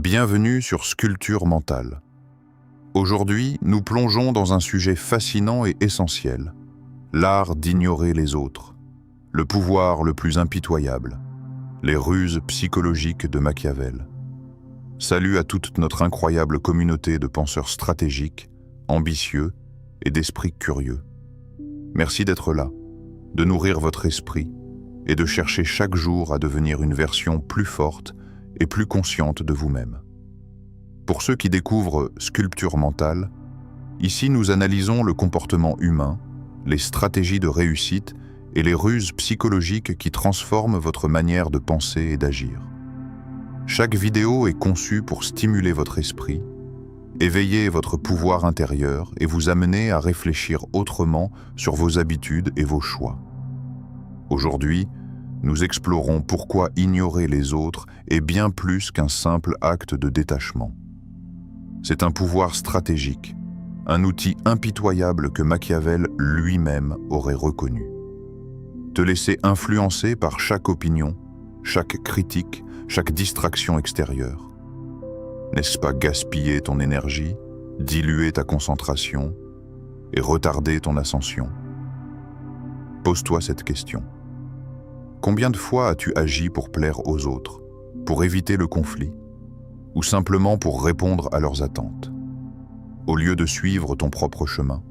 Bienvenue sur Sculpture mentale. Aujourd'hui, nous plongeons dans un sujet fascinant et essentiel, l'art d'ignorer les autres, le pouvoir le plus impitoyable, les ruses psychologiques de Machiavel. Salut à toute notre incroyable communauté de penseurs stratégiques, ambitieux et d'esprits curieux. Merci d'être là, de nourrir votre esprit et de chercher chaque jour à devenir une version plus forte et plus consciente de vous-même. Pour ceux qui découvrent Sculpture mentale, ici nous analysons le comportement humain, les stratégies de réussite et les ruses psychologiques qui transforment votre manière de penser et d'agir. Chaque vidéo est conçue pour stimuler votre esprit, éveiller votre pouvoir intérieur et vous amener à réfléchir autrement sur vos habitudes et vos choix. Aujourd'hui, nous explorons pourquoi ignorer les autres est bien plus qu'un simple acte de détachement. C'est un pouvoir stratégique, un outil impitoyable que Machiavel lui-même aurait reconnu. Te laisser influencer par chaque opinion, chaque critique, chaque distraction extérieure. N'est-ce pas gaspiller ton énergie, diluer ta concentration et retarder ton ascension? Pose-toi cette question. Combien de fois as-tu agi pour plaire aux autres, pour éviter le conflit, ou simplement pour répondre à leurs attentes, au lieu de suivre ton propre chemin?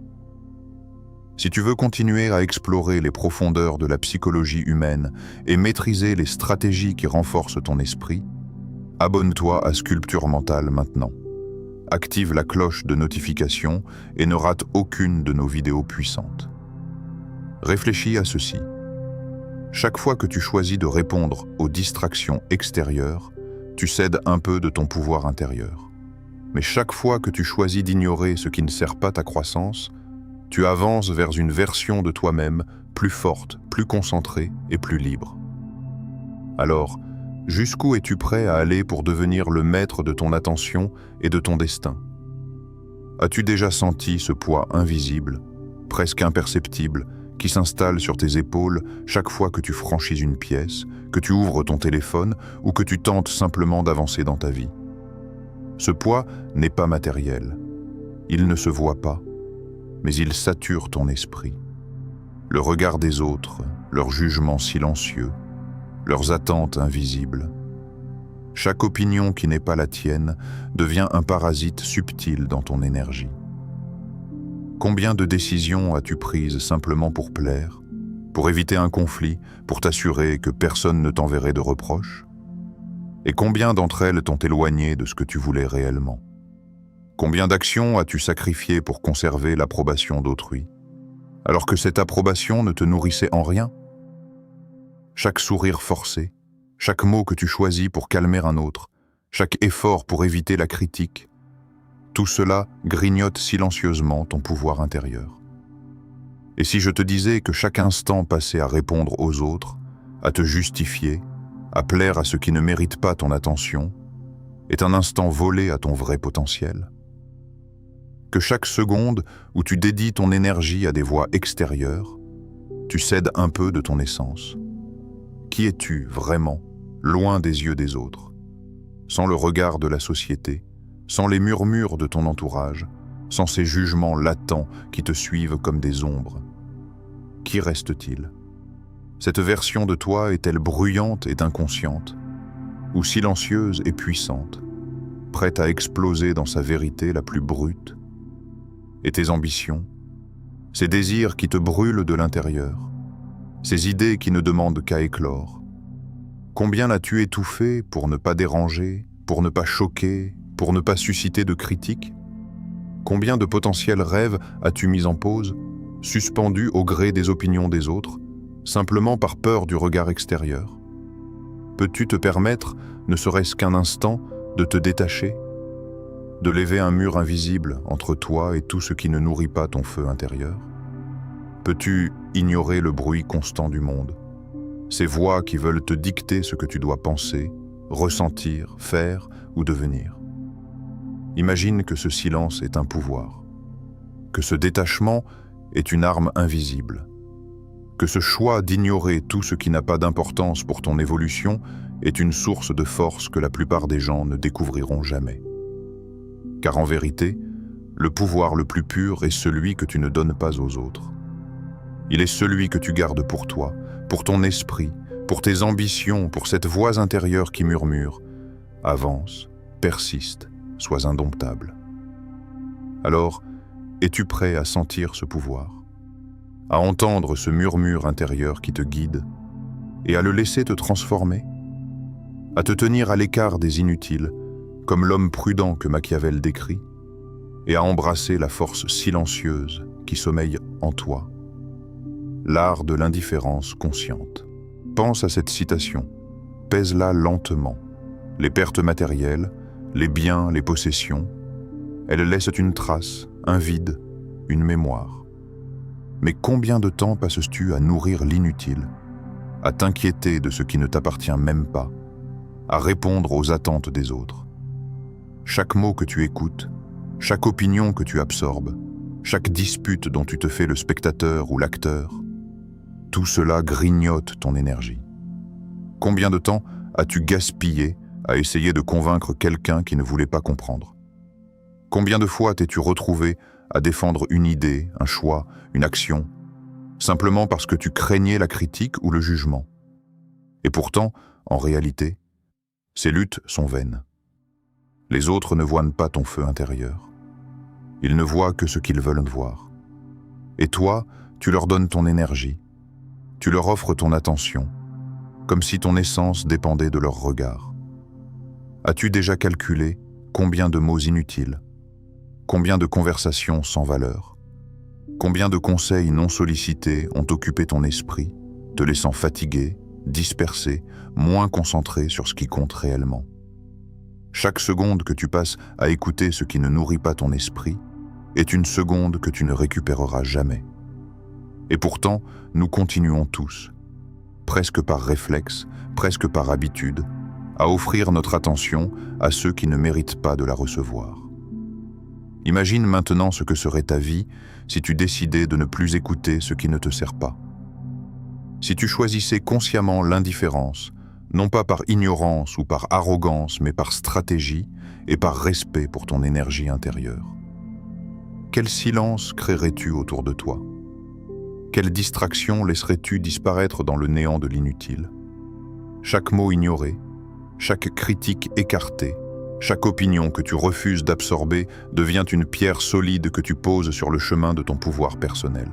Si tu veux continuer à explorer les profondeurs de la psychologie humaine et maîtriser les stratégies qui renforcent ton esprit, abonne-toi à Sculpture mentale maintenant. Active la cloche de notification et ne rate aucune de nos vidéos puissantes. Réfléchis à ceci. Chaque fois que tu choisis de répondre aux distractions extérieures, tu cèdes un peu de ton pouvoir intérieur. Mais chaque fois que tu choisis d'ignorer ce qui ne sert pas ta croissance, tu avances vers une version de toi-même plus forte, plus concentrée et plus libre. Alors, jusqu'où es-tu prêt à aller pour devenir le maître de ton attention et de ton destin? As-tu déjà senti ce poids invisible, presque imperceptible, qui s'installe sur tes épaules chaque fois que tu franchis une pièce, que tu ouvres ton téléphone ou que tu tentes simplement d'avancer dans ta vie? Ce poids n'est pas matériel. Il ne se voit pas, mais il sature ton esprit. Le regard des autres, leurs jugements silencieux, leurs attentes invisibles. Chaque opinion qui n'est pas la tienne devient un parasite subtil dans ton énergie. Combien de décisions as-tu prises simplement pour plaire, pour éviter un conflit, pour t'assurer que personne ne t'enverrait de reproches? Et combien d'entre elles t'ont éloigné de ce que tu voulais réellement? Combien d'actions as-tu sacrifiées pour conserver l'approbation d'autrui, alors que cette approbation ne te nourrissait en rien? Chaque sourire forcé, chaque mot que tu choisis pour calmer un autre, chaque effort pour éviter la critique, tout cela grignote silencieusement ton pouvoir intérieur. Et si je te disais que chaque instant passé à répondre aux autres, à te justifier, à plaire à ceux qui ne méritent pas ton attention, est un instant volé à ton vrai potentiel? Que chaque seconde où tu dédies ton énergie à des voies extérieures, tu cèdes un peu de ton essence. Qui es-tu vraiment, loin des yeux des autres, sans le regard de la société, sans les murmures de ton entourage, sans ces jugements latents qui te suivent comme des ombres? Qui reste-t-il? Cette version de toi est-elle bruyante et inconsciente, ou silencieuse et puissante, prête à exploser dans sa vérité la plus brute? Et tes ambitions, ces désirs qui te brûlent de l'intérieur, ces idées qui ne demandent qu'à éclore, combien l'as-tu étouffé pour ne pas déranger, pour ne pas choquer, pour ne pas susciter de critiques? Combien de potentiels rêves as-tu mis en pause, suspendus au gré des opinions des autres, simplement par peur du regard extérieur? Peux-tu te permettre, ne serait-ce qu'un instant, de te détacher, de lever un mur invisible entre toi et tout ce qui ne nourrit pas ton feu intérieur? Peux-tu ignorer le bruit constant du monde, ces voix qui veulent te dicter ce que tu dois penser, ressentir, faire ou devenir? Imagine que ce silence est un pouvoir, que ce détachement est une arme invisible, que ce choix d'ignorer tout ce qui n'a pas d'importance pour ton évolution est une source de force que la plupart des gens ne découvriront jamais. Car en vérité, le pouvoir le plus pur est celui que tu ne donnes pas aux autres. Il est celui que tu gardes pour toi, pour ton esprit, pour tes ambitions, pour cette voix intérieure qui murmure « Avance, persiste, sois indomptable ». Alors, es-tu prêt à sentir ce pouvoir, à entendre ce murmure intérieur qui te guide et à le laisser te transformer, à te tenir à l'écart des inutiles, comme l'homme prudent que Machiavel décrit, et à embrasser la force silencieuse qui sommeille en toi, l'art de l'indifférence consciente. Pense à cette citation, pèse-la lentement. Les pertes matérielles, les biens, les possessions, elles laissent une trace, un vide, une mémoire. Mais combien de temps passes-tu à nourrir l'inutile, à t'inquiéter de ce qui ne t'appartient même pas, à répondre aux attentes des autres? Chaque mot que tu écoutes, chaque opinion que tu absorbes, chaque dispute dont tu te fais le spectateur ou l'acteur, tout cela grignote ton énergie. Combien de temps as-tu gaspillé à essayer de convaincre quelqu'un qui ne voulait pas comprendre? Combien de fois t'es-tu retrouvé à défendre une idée, un choix, une action, simplement parce que tu craignais la critique ou le jugement? Et pourtant, en réalité, ces luttes sont vaines. Les autres ne voient pas ton feu intérieur. Ils ne voient que ce qu'ils veulent voir. Et toi, tu leur donnes ton énergie, tu leur offres ton attention, comme si ton essence dépendait de leur regard. As-tu déjà calculé combien de mots inutiles, combien de conversations sans valeur, combien de conseils non sollicités ont occupé ton esprit, te laissant fatigué, dispersé, moins concentré sur ce qui compte réellement? Chaque seconde que tu passes à écouter ce qui ne nourrit pas ton esprit est une seconde que tu ne récupéreras jamais. Et pourtant, nous continuons tous, presque par réflexe, presque par habitude, à offrir notre attention à ceux qui ne méritent pas de la recevoir. Imagine maintenant ce que serait ta vie si tu décidais de ne plus écouter ce qui ne te sert pas. Si tu choisissais consciemment l'indifférence, non pas par ignorance ou par arrogance, mais par stratégie et par respect pour ton énergie intérieure. Quel silence créerais-tu autour de toi? Quelle distraction laisserais-tu disparaître dans le néant de l'inutile? Chaque mot ignoré, chaque critique écartée, chaque opinion que tu refuses d'absorber devient une pierre solide que tu poses sur le chemin de ton pouvoir personnel.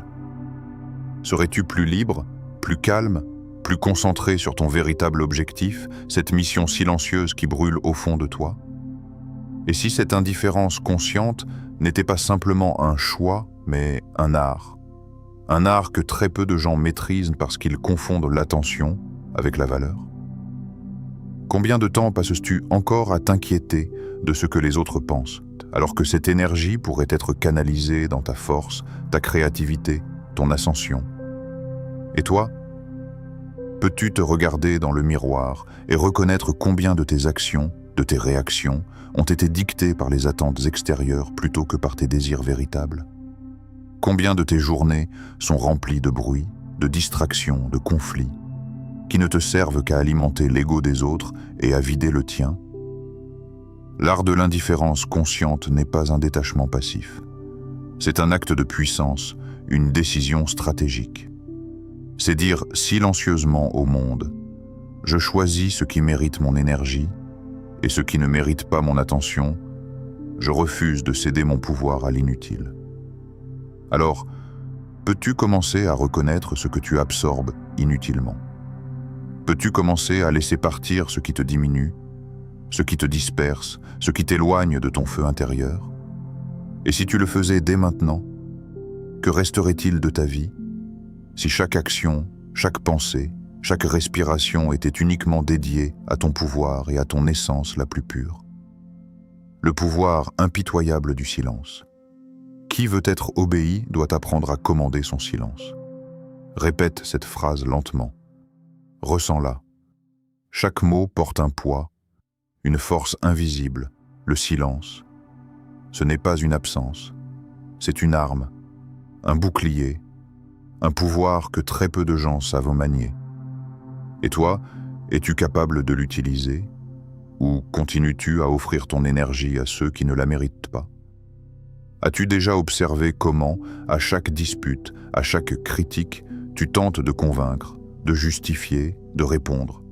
Serais-tu plus libre, plus calme, plus concentré sur ton véritable objectif, cette mission silencieuse qui brûle au fond de toi? Et si cette indifférence consciente n'était pas simplement un choix, mais un art que très peu de gens maîtrisent parce qu'ils confondent l'attention avec la valeur? Combien de temps passes-tu encore à t'inquiéter de ce que les autres pensent, alors que cette énergie pourrait être canalisée dans ta force, ta créativité, ton ascension? Et toi? Peux-tu te regarder dans le miroir et reconnaître combien de tes actions, de tes réactions, ont été dictées par les attentes extérieures plutôt que par tes désirs véritables? Combien de tes journées sont remplies de bruit, de distractions, de conflits, qui ne te servent qu'à alimenter l'ego des autres et à vider le tien? L'art de l'indifférence consciente n'est pas un détachement passif. C'est un acte de puissance, une décision stratégique. C'est dire silencieusement au monde « Je choisis ce qui mérite mon énergie et ce qui ne mérite pas mon attention, je refuse de céder mon pouvoir à l'inutile. » Alors, peux-tu commencer à reconnaître ce que tu absorbes inutilement? Peux-tu commencer à laisser partir ce qui te diminue, ce qui te disperse, ce qui t'éloigne de ton feu intérieur? Et si tu le faisais dès maintenant, que resterait-il de ta vie si chaque action, chaque pensée, chaque respiration était uniquement dédiée à ton pouvoir et à ton essence la plus pure? Le pouvoir impitoyable du silence. Qui veut être obéi doit apprendre à commander son silence. Répète cette phrase lentement. Ressens-la. Chaque mot porte un poids, une force invisible, le silence. Ce n'est pas une absence, c'est une arme, un bouclier, un pouvoir que très peu de gens savent manier. Et toi, Es-tu capable de l'utiliser? Ou continues-tu à offrir ton énergie à ceux qui ne la méritent pas? As-tu déjà observé comment, à chaque dispute, à chaque critique, tu tentes de convaincre, de justifier, de répondre?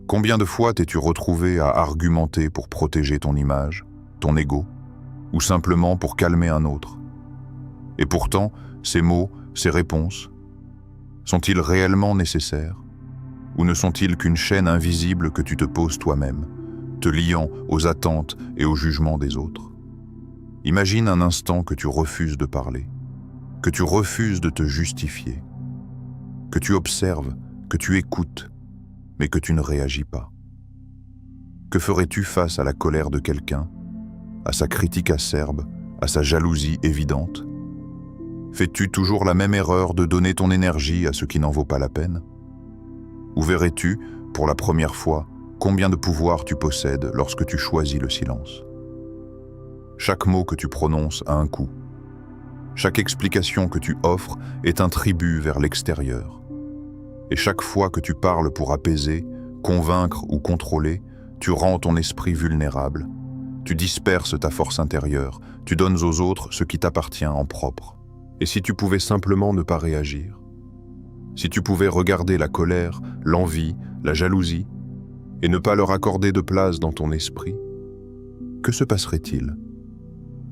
Combien de fois t'es-tu retrouvé à argumenter pour protéger ton image, ton ego, ou simplement pour calmer un autre? Et pourtant, ces mots, ces réponses, sont-ils réellement nécessaires? Ou ne sont-ils qu'une chaîne invisible que tu te poses toi-même, te liant aux attentes et au jugement des autres? Imagine un instant que tu refuses de parler, que tu refuses de te justifier, que tu observes, que tu écoutes, mais que tu ne réagis pas. Que ferais-tu face à la colère de quelqu'un, à sa critique acerbe, à sa jalousie évidente? Fais-tu toujours la même erreur de donner ton énergie à ce qui n'en vaut pas la peine? Ou verrais-tu, pour la première fois, combien de pouvoir tu possèdes lorsque tu choisis le silence? Chaque mot que tu prononces a un coût. Chaque explication que tu offres est un tribut vers l'extérieur. Et chaque fois que tu parles pour apaiser, convaincre ou contrôler, tu rends ton esprit vulnérable. Tu disperses ta force intérieure, tu donnes aux autres ce qui t'appartient en propre. Et si tu pouvais simplement ne pas réagir? Si tu pouvais regarder la colère, l'envie, la jalousie, et ne pas leur accorder de place dans ton esprit, que se passerait-il?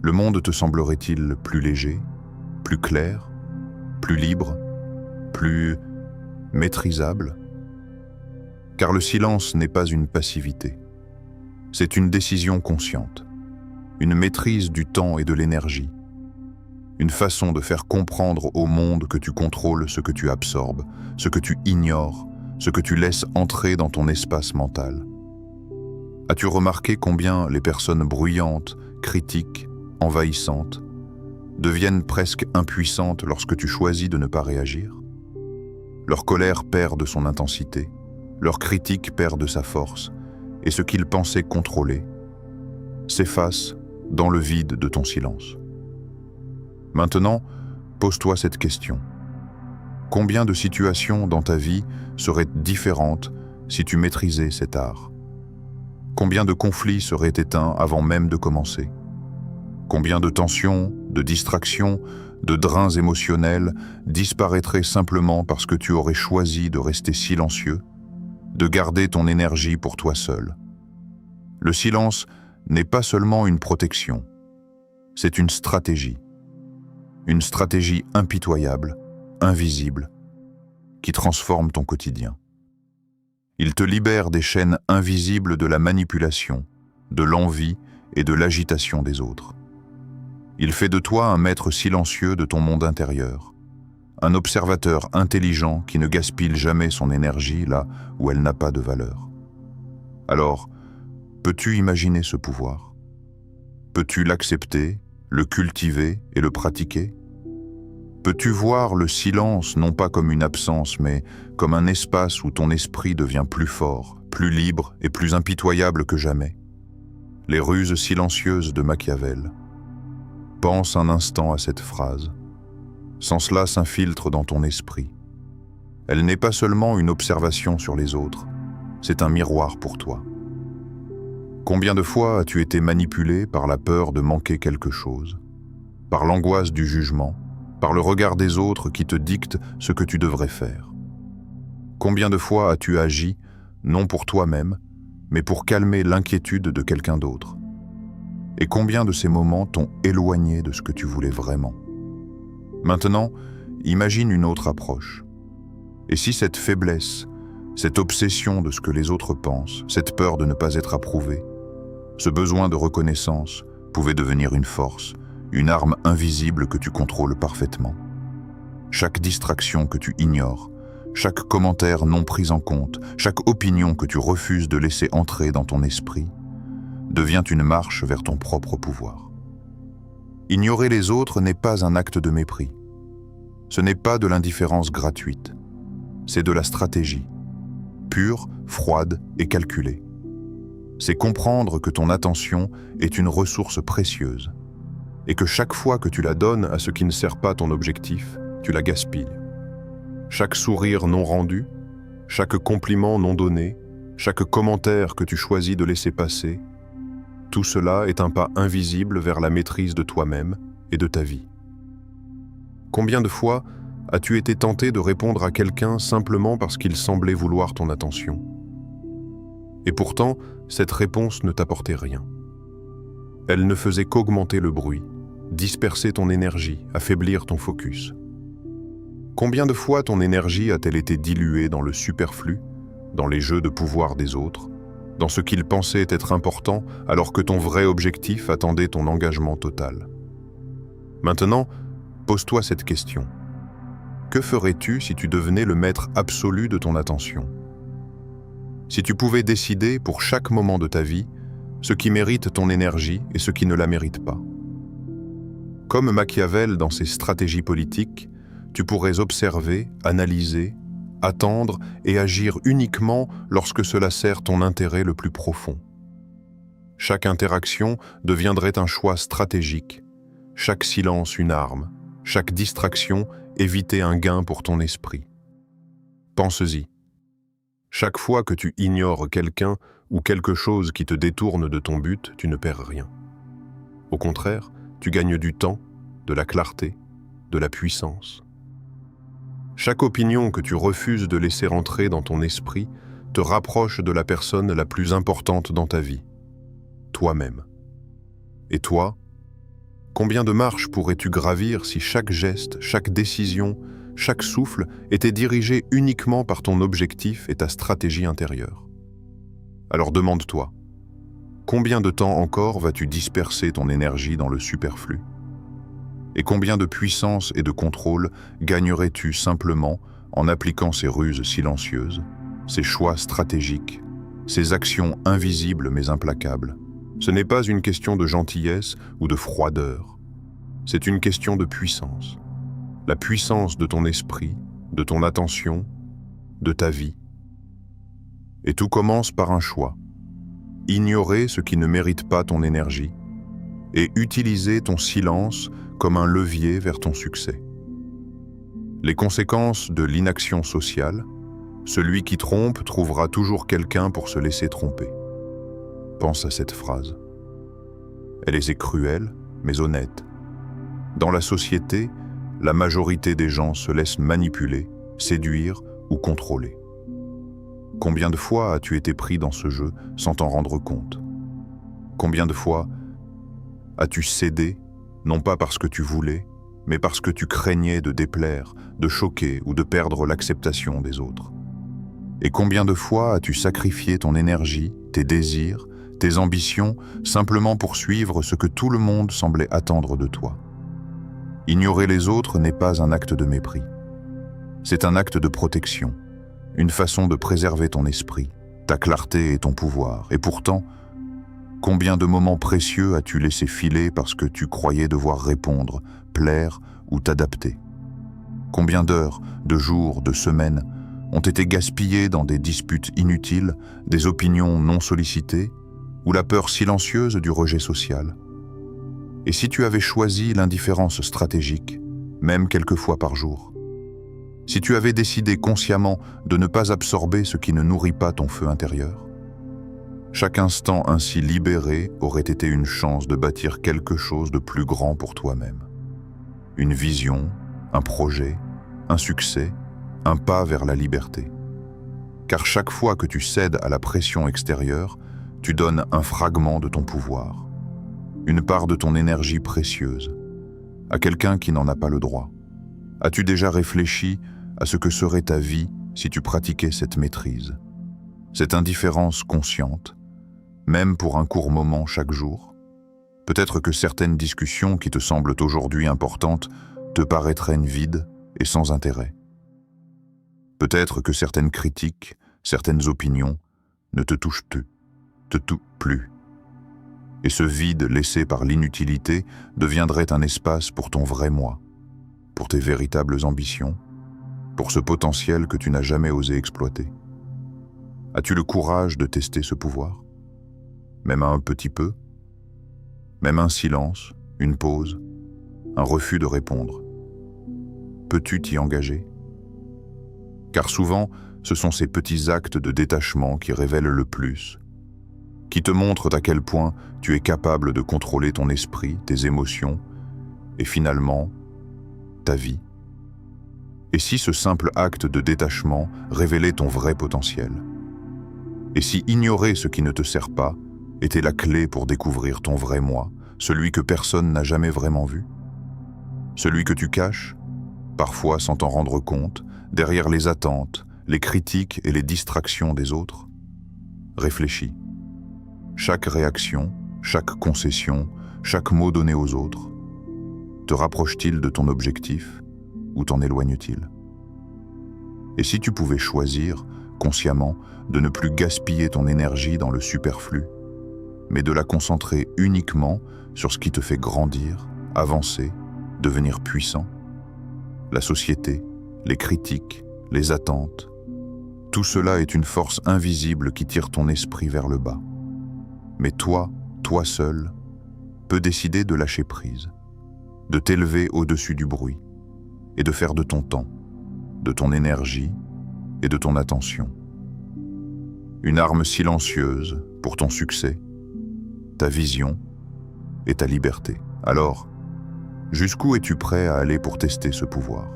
Le monde te semblerait-il plus léger, plus clair, plus libre, plus maîtrisable? Car le silence n'est pas une passivité. C'est une décision consciente, une maîtrise du temps et de l'énergie, une façon de faire comprendre au monde que tu contrôles ce que tu absorbes, ce que tu ignores, ce que tu laisses entrer dans ton espace mental. As-tu remarqué combien les personnes bruyantes, critiques, envahissantes, deviennent presque impuissantes lorsque tu choisis de ne pas réagir? Leur colère perd de son intensité, leur critique perd de sa force, et ce qu'ils pensaient contrôler s'efface dans le vide de ton silence. Maintenant, pose-toi cette question. Combien de situations dans ta vie seraient différentes si tu maîtrisais cet art? Combien de conflits seraient éteints avant même de commencer? Combien de tensions, de distractions, de drains émotionnels disparaîtraient simplement parce que tu aurais choisi de rester silencieux, de garder ton énergie pour toi seul? Le silence n'est pas seulement une protection, c'est une stratégie impitoyable, invisible, qui transforme ton quotidien. Il te libère des chaînes invisibles de la manipulation, de l'envie et de l'agitation des autres. Il fait de toi un maître silencieux de ton monde intérieur, un observateur intelligent qui ne gaspille jamais son énergie là où elle n'a pas de valeur. Alors, peux-tu imaginer ce pouvoir? Peux-tu l'accepter, le cultiver et le pratiquer? Peux-tu voir le silence non pas comme une absence, mais comme un espace où ton esprit devient plus fort, plus libre et plus impitoyable que jamais? Les ruses silencieuses de Machiavel. Pense un instant à cette phrase. Sans cela s'infiltre dans ton esprit. Elle n'est pas seulement une observation sur les autres, c'est un miroir pour toi. Combien de fois as-tu été manipulé par la peur de manquer quelque chose, par l'angoisse du jugement, par le regard des autres qui te dictent ce que tu devrais faire? Combien de fois as-tu agi, non pour toi-même, mais pour calmer l'inquiétude de quelqu'un d'autre? Et combien de ces moments t'ont éloigné de ce que tu voulais vraiment? Maintenant, imagine une autre approche. Et si cette faiblesse, cette obsession de ce que les autres pensent, cette peur de ne pas être approuvé, ce besoin de reconnaissance pouvait devenir une force, une arme invisible que tu contrôles parfaitement? Chaque distraction que tu ignores, chaque commentaire non pris en compte, chaque opinion que tu refuses de laisser entrer dans ton esprit, devient une marche vers ton propre pouvoir. Ignorer les autres n'est pas un acte de mépris. Ce n'est pas de l'indifférence gratuite. C'est de la stratégie, pure, froide et calculée. C'est comprendre que ton attention est une ressource précieuse et que chaque fois que tu la donnes à ce qui ne sert pas ton objectif, tu la gaspilles. Chaque sourire non rendu, chaque compliment non donné, chaque commentaire que tu choisis de laisser passer, tout cela est un pas invisible vers la maîtrise de toi-même et de ta vie. Combien de fois as-tu été tenté de répondre à quelqu'un simplement parce qu'il semblait vouloir ton attention? Et pourtant, cette réponse ne t'apportait rien. Elle ne faisait qu'augmenter le bruit, disperser ton énergie, affaiblir ton focus. Combien de fois ton énergie a-t-elle été diluée dans le superflu, dans les jeux de pouvoir des autres, dans ce qu'ils pensaient être important alors que ton vrai objectif attendait ton engagement total? Maintenant, pose-toi cette question. Que ferais-tu si tu devenais le maître absolu de ton attention? Si tu pouvais décider pour chaque moment de ta vie ce qui mérite ton énergie et ce qui ne la mérite pas. Comme Machiavel dans ses stratégies politiques, tu pourrais observer, analyser, attendre et agir uniquement lorsque cela sert ton intérêt le plus profond. Chaque interaction deviendrait un choix stratégique, chaque silence une arme, chaque distraction éviter un gain pour ton esprit. Pense-y. Chaque fois que tu ignores quelqu'un ou quelque chose qui te détourne de ton but, tu ne perds rien. Au contraire, tu gagnes du temps, de la clarté, de la puissance. Chaque opinion que tu refuses de laisser entrer dans ton esprit te rapproche de la personne la plus importante dans ta vie, toi-même. Et toi, combien de marches pourrais-tu gravir si chaque geste, chaque décision, chaque souffle était dirigé uniquement par ton objectif et ta stratégie intérieure? Alors demande-toi, combien de temps encore vas-tu disperser ton énergie dans le superflu? Et combien de puissance et de contrôle gagnerais-tu simplement en appliquant ces ruses silencieuses, ces choix stratégiques, ces actions invisibles mais implacables? Ce n'est pas une question de gentillesse ou de froideur. C'est une question de puissance. La puissance de ton esprit, de ton attention, de ta vie. Et tout commence par un choix. Ignorer ce qui ne mérite pas ton énergie et utiliser ton silence comme un levier vers ton succès. Les conséquences de l'inaction sociale, celui qui trompe trouvera toujours quelqu'un pour se laisser tromper. Pense à cette phrase. Elle est cruelle, mais honnête. Dans la société, la majorité des gens se laissent manipuler, séduire ou contrôler. Combien de fois as-tu été pris dans ce jeu sans t'en rendre compte? Combien de fois as-tu cédé, non pas parce que tu voulais, mais parce que tu craignais de déplaire, de choquer ou de perdre l'acceptation des autres? Et combien de fois as-tu sacrifié ton énergie, tes désirs, tes ambitions, simplement pour suivre ce que tout le monde semblait attendre de toi? Ignorer les autres n'est pas un acte de mépris. C'est un acte de protection, une façon de préserver ton esprit, ta clarté et ton pouvoir. Et pourtant, combien de moments précieux as-tu laissé filer parce que tu croyais devoir répondre, plaire ou t'adapter? Combien d'heures, de jours, de semaines ont été gaspillées dans des disputes inutiles, des opinions non sollicitées ou la peur silencieuse du rejet social? Et si tu avais choisi l'indifférence stratégique, même quelques fois par jour? Si tu avais décidé consciemment de ne pas absorber ce qui ne nourrit pas ton feu intérieur? Chaque instant ainsi libéré aurait été une chance de bâtir quelque chose de plus grand pour toi-même. Une vision, un projet, un succès, un pas vers la liberté. Car chaque fois que tu cèdes à la pression extérieure, tu donnes un fragment de ton pouvoir, une part de ton énergie précieuse, à quelqu'un qui n'en a pas le droit. As-tu déjà réfléchi à ce que serait ta vie si tu pratiquais cette maîtrise, cette indifférence consciente, même pour un court moment chaque jour? Peut-être que certaines discussions qui te semblent aujourd'hui importantes te paraîtraient vides et sans intérêt. Peut-être que certaines critiques, certaines opinions ne te touchent plus. Et ce vide laissé par l'inutilité deviendrait un espace pour ton vrai moi, pour tes véritables ambitions, pour ce potentiel que tu n'as jamais osé exploiter. As-tu le courage de tester ce pouvoir? Même un petit peu? Même un silence, une pause, un refus de répondre? Peux-tu t'y engager? Car souvent, Ce sont ces petits actes de détachement qui révèlent le plus, qui te montrent à quel point tu es capable de contrôler ton esprit, tes émotions et finalement, ta vie. Et si ce simple acte de détachement révélait ton vrai potentiel? Et si ignorer ce qui ne te sert pas était la clé pour découvrir ton vrai moi, celui que personne n'a jamais vraiment vu? Celui que tu caches, parfois sans t'en rendre compte, derrière les attentes, les critiques et les distractions des autres? Réfléchis. Chaque réaction, chaque concession, chaque mot donné aux autres, te rapproche-t-il de ton objectif ou t'en éloigne-t-il? Et si tu pouvais choisir, consciemment, de ne plus gaspiller ton énergie dans le superflu, mais de la concentrer uniquement sur ce qui te fait grandir, avancer, devenir puissant? La société, les critiques, les attentes, tout cela est une force invisible qui tire ton esprit vers le bas. Mais toi seul, peux décider de lâcher prise, de t'élever au-dessus du bruit et de faire de ton temps, de ton énergie et de ton attention une arme silencieuse pour ton succès, ta vision et ta liberté. Alors, jusqu'où es-tu prêt à aller pour tester ce pouvoir?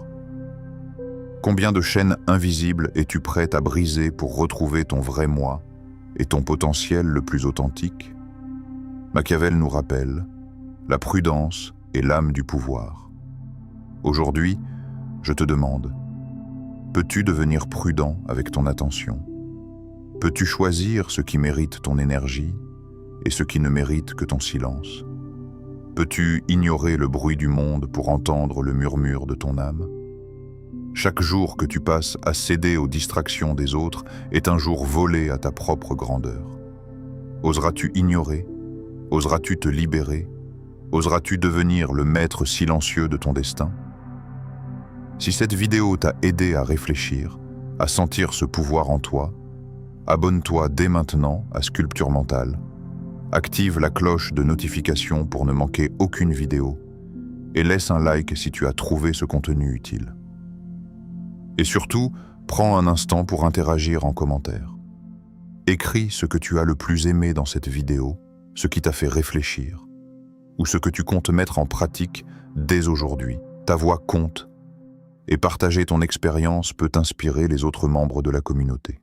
Combien de chaînes invisibles es-tu prêt à briser pour retrouver ton vrai moi et ton potentiel le plus authentique? Machiavel nous rappelle, la prudence est l'âme du pouvoir. Aujourd'hui, je te demande, peux-tu devenir prudent avec ton attention? Peux-tu choisir ce qui mérite ton énergie et ce qui ne mérite que ton silence? Peux-tu ignorer le bruit du monde pour entendre le murmure de ton âme? Chaque jour que tu passes à céder aux distractions des autres est un jour volé à ta propre grandeur. Oseras-tu ignorer? Oseras-tu te libérer? Oseras-tu devenir le maître silencieux de ton destin? Si cette vidéo t'a aidé à réfléchir, à sentir ce pouvoir en toi, abonne-toi dès maintenant à Sculpture Mentale. Active la cloche de notification pour ne manquer aucune vidéo et laisse un like si tu as trouvé ce contenu utile. Et surtout, prends un instant pour interagir en commentaire. Écris ce que tu as le plus aimé dans cette vidéo, ce qui t'a fait réfléchir, ou ce que tu comptes mettre en pratique dès aujourd'hui. Ta voix compte, et partager ton expérience peut inspirer les autres membres de la communauté.